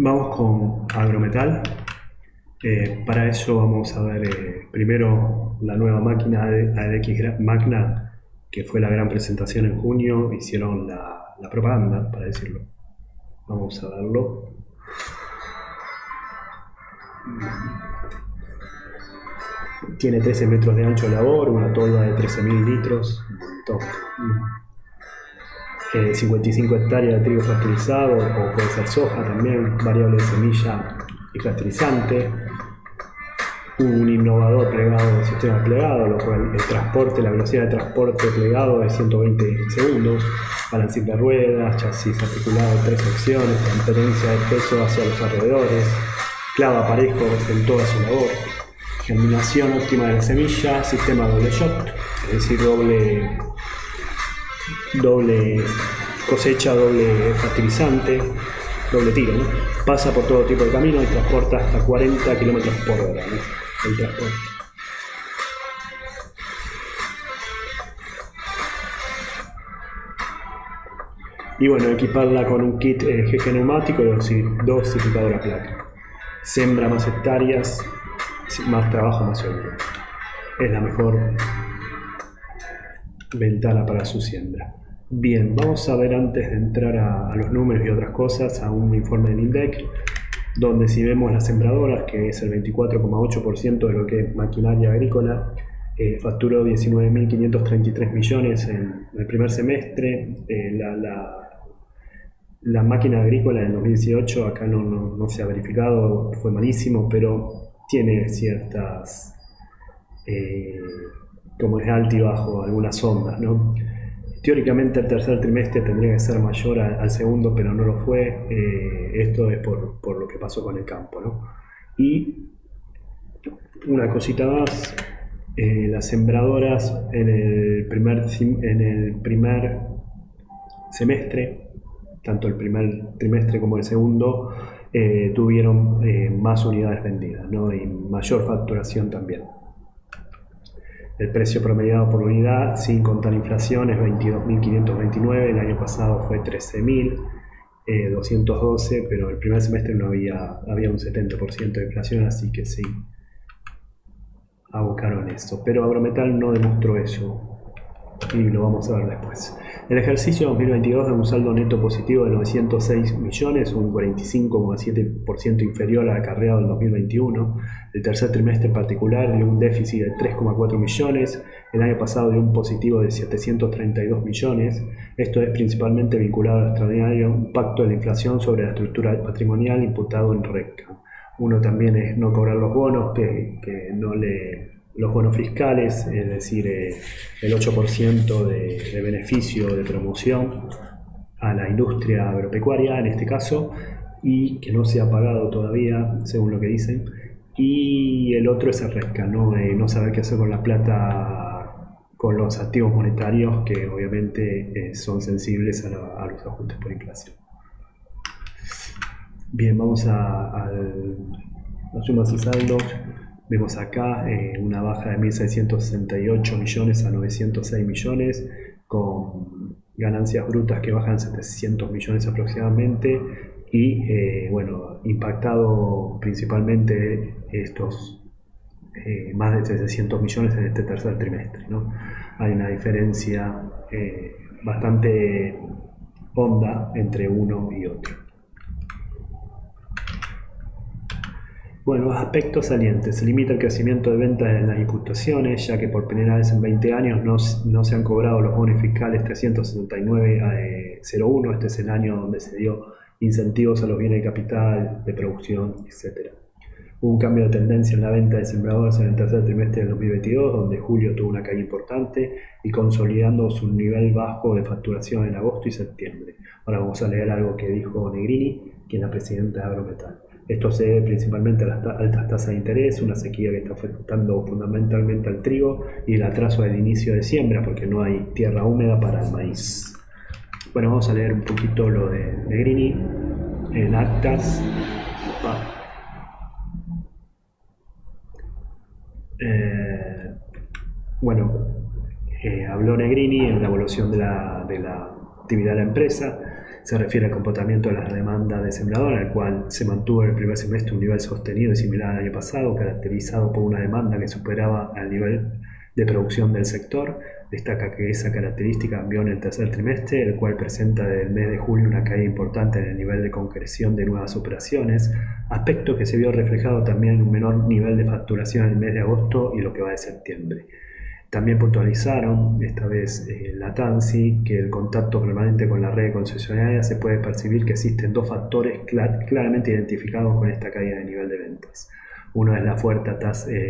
Vamos con Agrometal. Para eso vamos a ver primero la nueva máquina ADX Magna, que fue la gran presentación en junio. Hicieron la propaganda, para decirlo. Vamos a verlo. Tiene 13 metros de ancho de labor, una tolva de 13.000 litros, un montón. 55 hectáreas de trigo fertilizado, o puede ser soja también, variable de semilla y fertilizante. Un innovador plegado, sistema plegado, lo cual el transporte, la velocidad de transporte plegado es 120 segundos, balancín de ruedas, chasis articulado en 3 secciones, transferencia de peso hacia los alrededores, clava parejo en toda su labor, germinación óptima de la semilla, sistema doble shot, es decir, doble cosecha, doble fertilizante, doble tiro, ¿no? Pasa por todo tipo de camino y transporta hasta 40 kilómetros por hora, ¿no? El transporte. Y bueno, equiparla con un kit GG neumático y dosificador a placa. Sembra más hectáreas, más trabajo, más seguro. Es la mejor ventana para su siembra. Bien, vamos a ver antes de entrar a los números y otras cosas, a un informe del INDEC, donde si vemos las sembradoras, que es el 24,8% de lo que es maquinaria agrícola, facturó 19.533 millones en el primer semestre. La máquina agrícola del 2018 acá no se ha verificado, fue malísimo, pero tiene ciertas, como es alto y bajo, algunas ondas, ¿no? Teóricamente el tercer trimestre tendría que ser mayor al segundo, pero no lo fue. Esto es por lo que pasó con el campo, ¿no? Y una cosita más, las sembradoras en el primer semestre, tanto el primer trimestre como el segundo, tuvieron más unidades vendidas, ¿no? Y mayor facturación también. El precio promediado por unidad, sin contar inflación, es 22.529, el año pasado fue 13.212, pero el primer semestre no había un 70% de inflación, así que sí, abocaron eso. Pero Agrometal no demostró eso, y lo vamos a ver después. El ejercicio 2022 da un saldo neto positivo de 906 millones, un 45,7% inferior al acarreado del 2021. El tercer trimestre en particular dio un déficit de 3,4 millones, el año pasado dio un positivo de 732 millones. Esto es principalmente vinculado al extraordinario impacto de la inflación sobre la estructura patrimonial imputado en RECA. Uno también es no cobrar los bonos, los bonos fiscales, es decir, el 8% de beneficio de promoción a la industria agropecuaria en este caso, y que no se ha pagado todavía, según lo que dicen. Y el otro es el RESCA, no saber qué hacer con la plata, con los activos monetarios que obviamente son sensibles a los ajustes por inflación. Bien, vamos a sumas y saldos. Vemos acá una baja de 1.668 millones a 906 millones, con ganancias brutas que bajan 700 millones aproximadamente, y bueno, impactado principalmente estos más de 700 millones en este tercer trimestre, ¿no? Hay una diferencia bastante honda entre uno y otro. Bueno, aspectos salientes. Se limita el crecimiento de ventas en las importaciones, ya que por primera vez en 20 años no se han cobrado los bonos fiscales 369,01. Este es el año donde se dio incentivos a los bienes de capital, de producción, etc. Hubo un cambio de tendencia en la venta de sembradores en el tercer trimestre del 2022, donde julio tuvo una caída importante y consolidando su nivel bajo de facturación en agosto y septiembre. Ahora vamos a leer algo que dijo Negrini, quien es la presidenta de Agrometal. Esto se debe principalmente a las altas tasas de interés, una sequía que está afectando fundamentalmente al trigo y el atraso del inicio de siembra porque no hay tierra húmeda para el maíz. Bueno, vamos a leer un poquito lo de Negrini en actas. Habló Negrini en la evaluación de la actividad de la empresa. Se refiere al comportamiento de la demanda de sembrador, al cual se mantuvo en el primer semestre un nivel sostenido y similar al año pasado, caracterizado por una demanda que superaba al nivel de producción del sector. Destaca que esa característica cambió en el tercer trimestre, el cual presenta desde el mes de julio una caída importante en el nivel de concreción de nuevas operaciones, aspecto que se vio reflejado también en un menor nivel de facturación en el mes de agosto y lo que va de septiembre. También puntualizaron, esta vez la TANSI, que el contacto permanente con la red concesionaria se puede percibir que existen dos factores claramente identificados con esta caída de nivel de ventas. Uno es la fuerte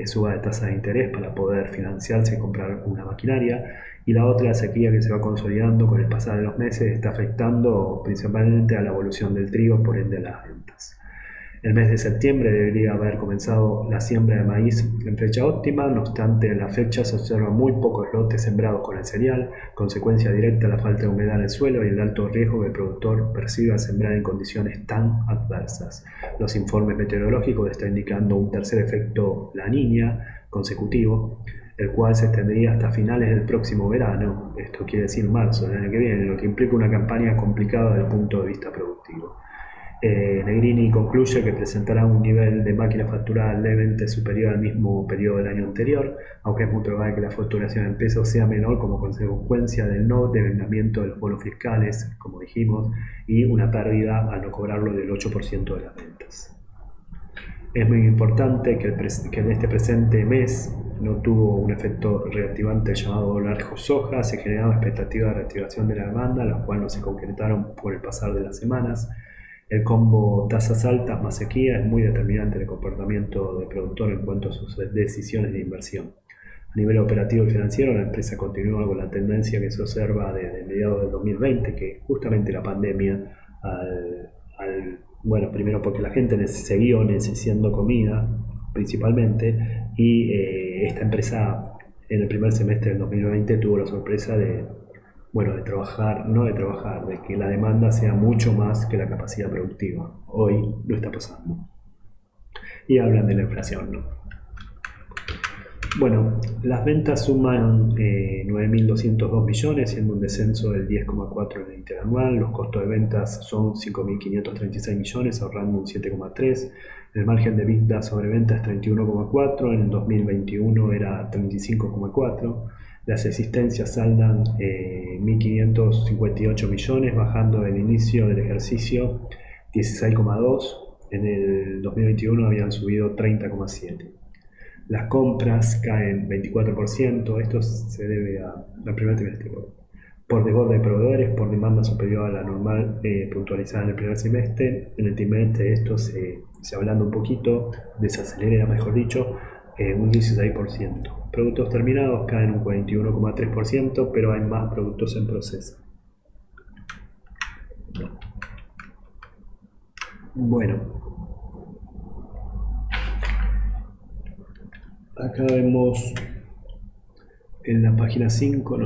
suba de tasa de interés para poder financiarse y comprar una maquinaria, y la otra, la sequía que se va consolidando con el pasar de los meses, está afectando principalmente a la evolución del trigo, por ende a las ventas. El mes de septiembre debería haber comenzado la siembra de maíz en fecha óptima, no obstante en la fecha se observan muy pocos lotes sembrados con el cereal, consecuencia directa de la falta de humedad en el suelo y el alto riesgo que el productor percibe al sembrar en condiciones tan adversas. Los informes meteorológicos están indicando un tercer efecto La Niña consecutivo, el cual se extendería hasta finales del próximo verano, esto quiere decir marzo del año que viene, lo que implica una campaña complicada desde el punto de vista productivo. Negrini concluye que presentará un nivel de máquina facturada levemente superior al mismo periodo del año anterior, aunque es muy probable que la facturación en pesos sea menor como consecuencia del no devengamiento de los bonos fiscales, como dijimos, y una pérdida al no cobrarlo del 8% de las ventas. Es muy importante que en este presente mes no tuvo un efecto reactivante llamado dólar soja, se generaron expectativas de reactivación de la demanda, las cuales no se concretaron por el pasar de las semanas. El combo tasas altas más sequía es muy determinante en el comportamiento del productor en cuanto a sus decisiones de inversión. A nivel operativo y financiero, la empresa continúa con la tendencia que se observa desde mediados del 2020, que justamente la pandemia, primero porque la gente siguió necesitando comida principalmente, y esta empresa en el primer semestre del 2020 tuvo la sorpresa de que la demanda sea mucho más que la capacidad productiva. Hoy no está pasando. Y hablan de la inflación, ¿no? Bueno, las ventas suman 9.202 millones, siendo un descenso del 10,4% en el interanual. Los costos de ventas son 5.536 millones, ahorrando un 7,3%. El margen de EBITDA sobre ventas es 31,4%, en el 2021 era 35,4%. Las existencias saldan 1.558 millones, bajando del inicio del ejercicio 16,2%. En el 2021 habían subido 30,7%. Las compras caen 24%, esto se debe al primer trimestre. Por desborde de proveedores, por demanda superior a la normal puntualizada en el primer semestre. En el trimestre esto se hablando un poquito, desacelera mejor dicho, un 16%. Productos terminados caen un 41,3%, pero hay más productos en proceso. Bueno. Acá vemos en la página 5,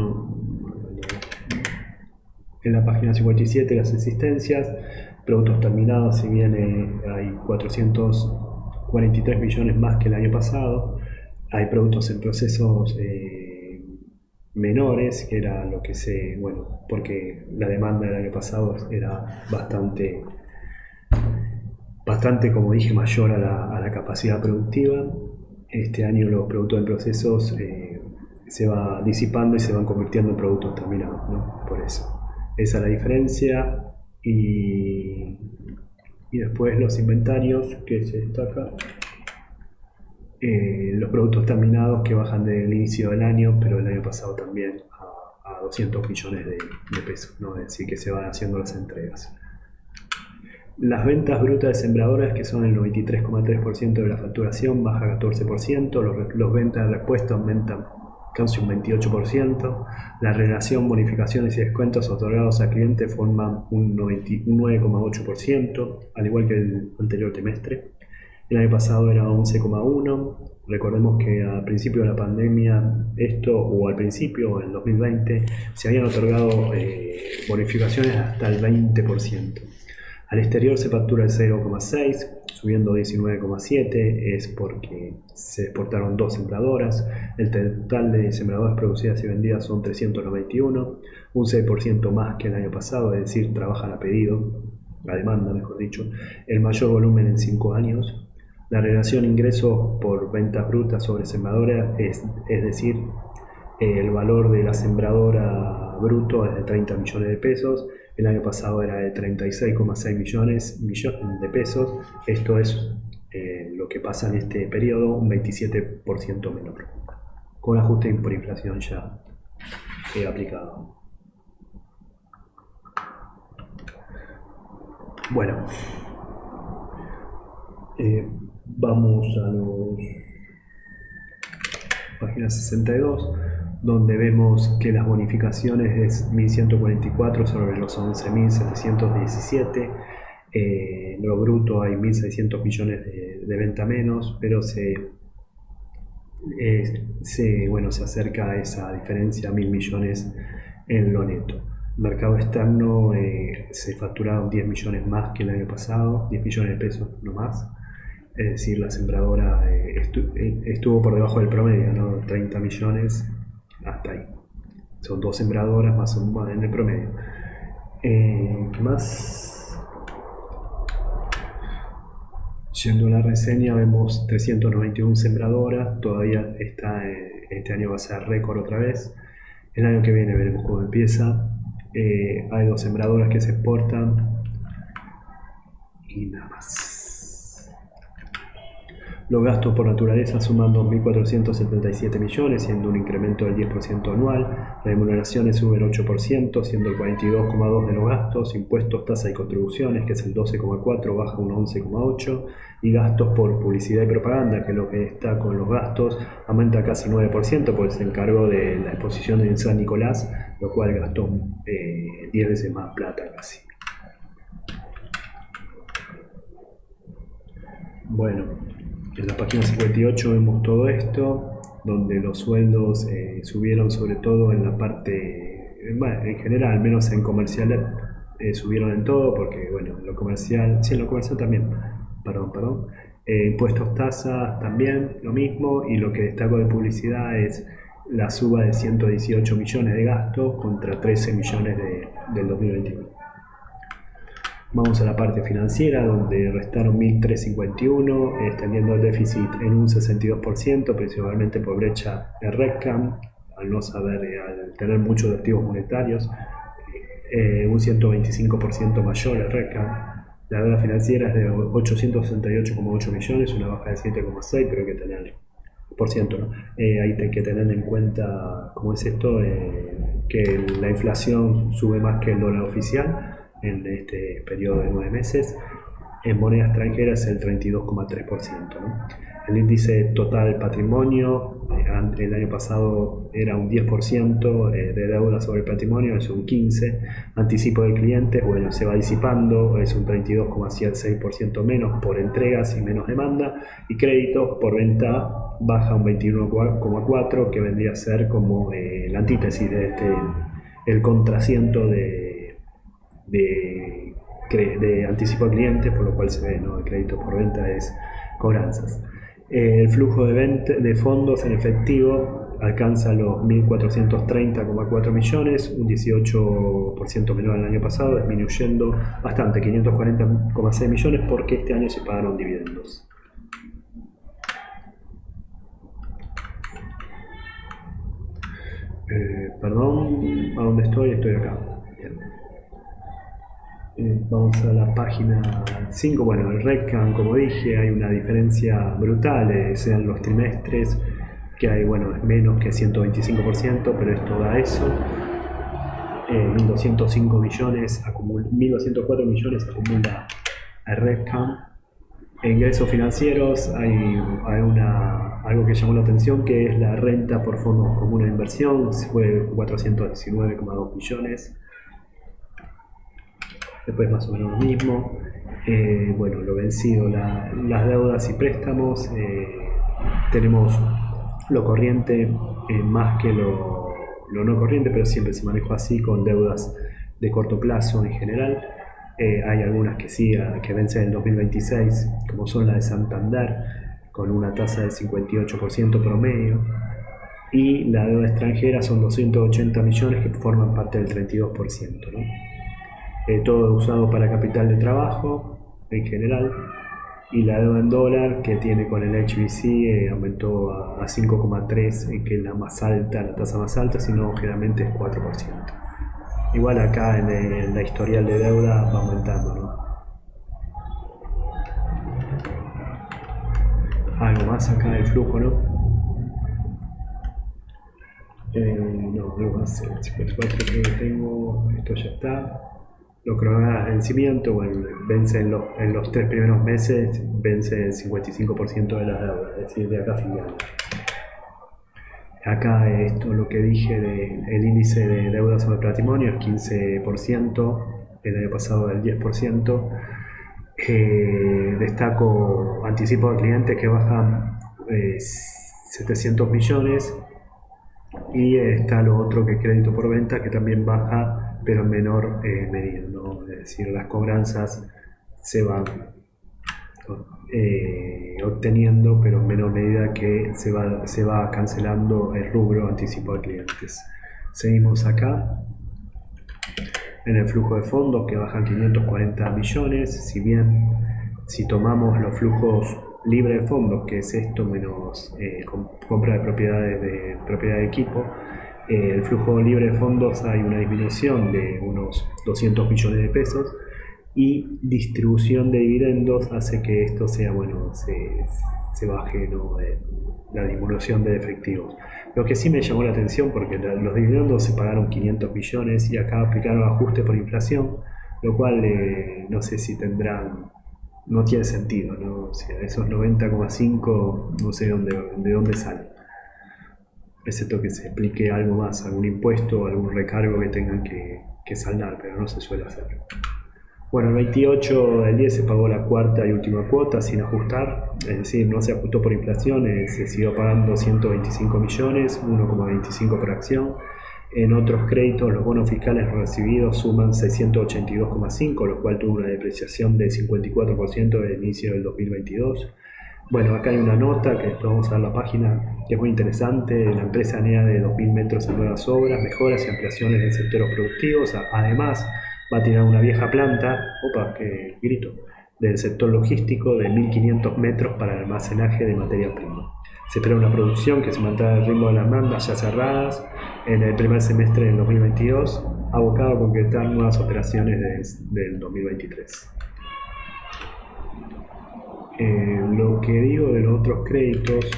en la página 57 las existencias, productos terminados, si bien hay 443 millones más que el año pasado, hay productos en procesos menores, que era lo que porque la demanda del año pasado era bastante, como dije, mayor a la capacidad productiva. Este año los productos en procesos se va disipando y se van convirtiendo en productos terminados, ¿no? Por eso. Esa es la diferencia. Y después los inventarios que se destaca. Los productos terminados que bajan del inicio del año, pero el año pasado también a 200 millones de pesos, ¿no? Es decir, que se van haciendo las entregas. Las ventas brutas de sembradoras, que son el 93,3% de la facturación, baja 14%. Los ventas de repuesto aumentan casi un 28%. La relación bonificaciones y descuentos otorgados a clientes forman un 9,8%, al igual que el anterior trimestre. El año pasado era 11,1%. Recordemos que al principio de la pandemia, al principio, en 2020, se habían otorgado bonificaciones hasta el 20%. Al exterior se factura el 0,6%, subiendo 19,7%, es porque se exportaron 2 sembradoras. El total de sembradoras producidas y vendidas son 391. un 6% más que el año pasado, es decir, trabajan a pedido, a demanda, mejor dicho, el mayor volumen en 5 años. La relación ingresos por ventas brutas sobre sembradora es decir, el valor de la sembradora bruto es de 30 millones de pesos, el año pasado era de 36,6 millones de pesos, esto es lo que pasa en este periodo, un 27% menor, con ajuste por inflación ya aplicado. Bueno, vamos a los página 62, donde vemos que las bonificaciones es 1.144 sobre los 11.717. En lo bruto hay 1.600 millones de venta menos, pero se acerca a esa diferencia a 1.000 millones en lo neto. Mercado externo se facturaron 10 millones más que el año pasado, 10 millones de pesos no más. Es decir, la sembradora estuvo por debajo del promedio, ¿no? 30 millones hasta ahí. Son 2 sembradoras más o menos en el promedio. Más. Yendo a la reseña, vemos 391 sembradoras. Todavía está, este año va a ser récord otra vez. El año que viene veremos cómo empieza. Hay 2 sembradoras que se exportan. Y nada más. Los gastos por naturaleza suman 2.477 millones, siendo un incremento del 10% anual. Las remuneraciones suben 8%, siendo el 42,2% de los gastos. Impuestos, tasa y contribuciones, que es el 12,4%, baja un 11,8%. Y gastos por publicidad y propaganda, que es lo que está con los gastos, aumenta casi 9%, porque se encargó de la exposición en San Nicolás, lo cual gastó 10 veces más plata casi. Bueno, en la página 58 vemos todo esto, donde los sueldos subieron sobre todo en la parte, en general, al menos en comercial, subieron en todo, porque bueno, en lo comercial también, perdón. Impuestos, tasas también, lo mismo, y lo que destaco de publicidad es la suba de 118 millones de gastos contra 13 millones del 2021. Vamos a la parte financiera, donde restaron 1.351, extendiendo el déficit en un 62%, principalmente por brecha de RECAM, al tener muchos activos monetarios, un 125% mayor el RECAM. La deuda financiera es de 868,8 millones, una baja de 7,6, pero hay que tener por ciento, ¿no? Hay que tener en cuenta cómo es esto, que la inflación sube más que el dólar oficial en este periodo de 9 meses. En moneda extranjera es el 32,3%, ¿no? El índice total patrimonio el año pasado era un 10% de deuda sobre el patrimonio, es un 15%. Anticipo del cliente, bueno, se va disipando, es un 32,6% menos por entregas y menos demanda. Y créditos por venta baja un 21,4%, que vendría a ser como la antítesis de el contrasiento de anticipo de clientes, por lo cual se ve, ¿no? El crédito por venta es cobranzas. El flujo de fondos en efectivo alcanza los 1.430,4 millones, un 18% menor al año pasado, disminuyendo bastante, 540,6 millones, porque este año se pagaron dividendos. ¿A dónde estoy? Estoy acá. Bien. Vamos a la página 5. Bueno, el RECAM, como dije, hay una diferencia brutal, sean los trimestres, que hay, bueno, es menos que 125%, pero esto da eso. 1.205 millones, 1.204 millones acumula el RECAM. Ingresos financieros, hay algo que llamó la atención, que es la renta por fondos comunes de inversión, fue 419,2 millones. Después más o menos lo mismo. Bueno, lo vencido, las deudas y préstamos, tenemos lo corriente más que lo no corriente, pero siempre se manejó así, con deudas de corto plazo en general. Hay algunas que sí, que vencen en 2026, como son la de Santander, con una tasa del 58% promedio. y la deuda extranjera son 280 millones que forman parte del 32%, ¿no? Todo usado para capital de trabajo en general, y la deuda en dólar que tiene con el HBC aumentó a 5,3, que es la más alta, la tasa más alta, sino generalmente es 4%. Igual acá en la historial de deuda va aumentando, ¿no? Algo más acá del flujo, ¿no? No, algo más, el 54 que tengo, esto ya está. Los cronogramas de vencimiento, bueno, vence en los 3 primeros meses, vence el 55% de las deudas, es decir, de acá a fin de año. Acá esto, lo que dije del índice de deuda sobre patrimonio es 15%, el año pasado del 10%. Destaco anticipo al cliente que bajan 700 millones, y está lo otro que es crédito por venta, que también baja, pero en menor medida, ¿no? Es decir, las cobranzas se van obteniendo, pero en menor medida que se va cancelando el rubro anticipo de clientes. Seguimos acá en el flujo de fondos, que bajan 540 millones. Si tomamos los flujos libre de fondos, que es esto menos compra de propiedades de propiedad de equipo, el flujo libre de fondos hay una disminución de unos 200 millones de pesos, y distribución de dividendos hace que esto sea, bueno, se baje, ¿no? La disminución de efectivos. Lo que sí me llamó la atención, porque los dividendos se pagaron 500 millones y acá aplicaron ajuste por inflación, lo cual no sé si no tiene sentido, ¿no? O sea, esos 90,5 no sé de dónde salen, excepto que se explique algo más, algún impuesto o algún recargo que tengan que saldar, pero no se suele hacer. Bueno, el 28 del 10 se pagó la cuarta y última cuota sin ajustar, es decir, no se ajustó por inflación, se siguió pagando 125 millones, 1,25 por acción. En otros créditos, los bonos fiscales recibidos suman 682,5, lo cual tuvo una depreciación de 54% desde el inicio del 2022. Bueno, acá hay una nota que después vamos a ver la página, que es muy interesante. La empresa NEA de 2.000 metros en nuevas obras, mejoras y ampliaciones de sectores productivos. Además, va a tirar una vieja planta, qué grito, del sector logístico de 1.500 metros para el almacenaje de materia prima. Se espera una producción que se mantenga al ritmo de las demandas ya cerradas en el primer semestre del 2022, abocado a concretar nuevas operaciones del 2023. Lo que digo de los otros créditos,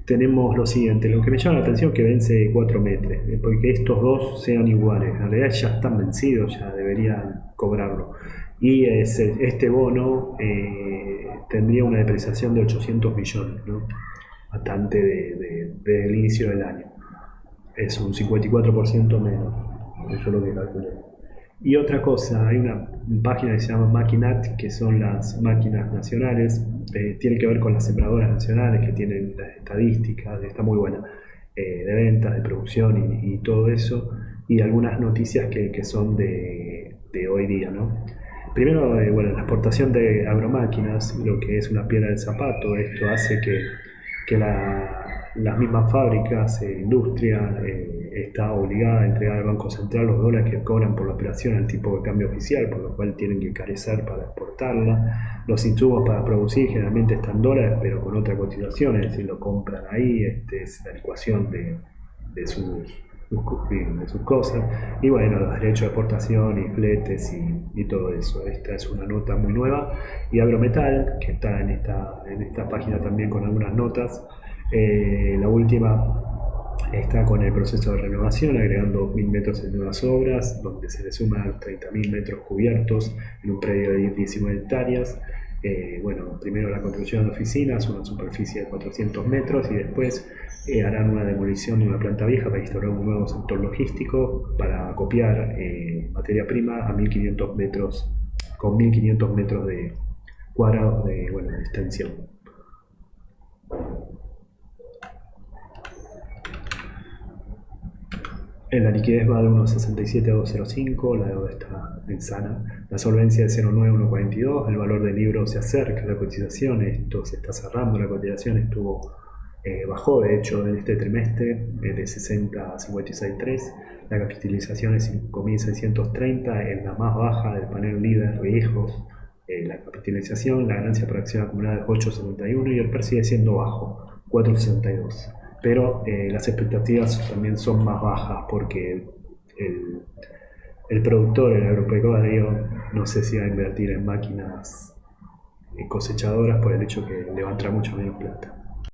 tenemos lo siguiente. Lo que me llama la atención es que vence 4 meses, porque estos dos sean iguales. En realidad ya están vencidos, ya deberían cobrarlo. Y este bono tendría una depreciación de 800 millones, ¿no? Bastante desde el inicio del año. Es un 54% menos. Eso es lo que calculé. Y otra cosa, hay una página que se llama Maquinat, que son las máquinas nacionales, tiene que ver con las sembradoras nacionales, que tienen las estadísticas, está muy buena, de ventas, de producción y todo eso, y algunas noticias que son de hoy día, ¿no? Primero, la exportación de agromáquinas, lo que es una piedra del zapato. Esto hace que las mismas fábricas, industria, está obligada a entregar al Banco Central los dólares que cobran por la operación al tipo de cambio oficial, por lo cual tienen que carecer para exportarla. Los insumos para producir generalmente están en dólares, pero con otra cotización, es decir, lo compran ahí, es la ecuación de sus cosas. Y bueno, los derechos de exportación y fletes y todo eso. Esta es una nota muy nueva. Y Agrometal, que está en esta página también con algunas notas. La última está con el proceso de renovación, agregando 2.000 metros en nuevas obras, donde se le suman 30.000 metros cubiertos en un predio de 19 hectáreas. Primero la construcción de oficinas, una superficie de 400 metros, y después harán una demolición de una planta vieja para instaurar un nuevo sector logístico para acopiar materia prima a 1.500 metros, con 1.500 metros de cuadrados de extensión. La liquidez va de 1,67 a 2,05, la deuda está en sana, la solvencia es 0,9 a 1,42, el valor del libro se acerca a la cotización, esto se está cerrando, la cotización estuvo bajó de hecho en este trimestre de 60 a 56.3. La capitalización es 5.630, es la más baja del panel líder lejos. La capitalización, la ganancia por acción acumulada es 8.71 y el PER sigue siendo bajo, 4.62. Pero las expectativas también son más bajas porque el productor, el agropecuario, no sé si va a invertir en máquinas cosechadoras por el hecho que le va a entrar mucho menos plata.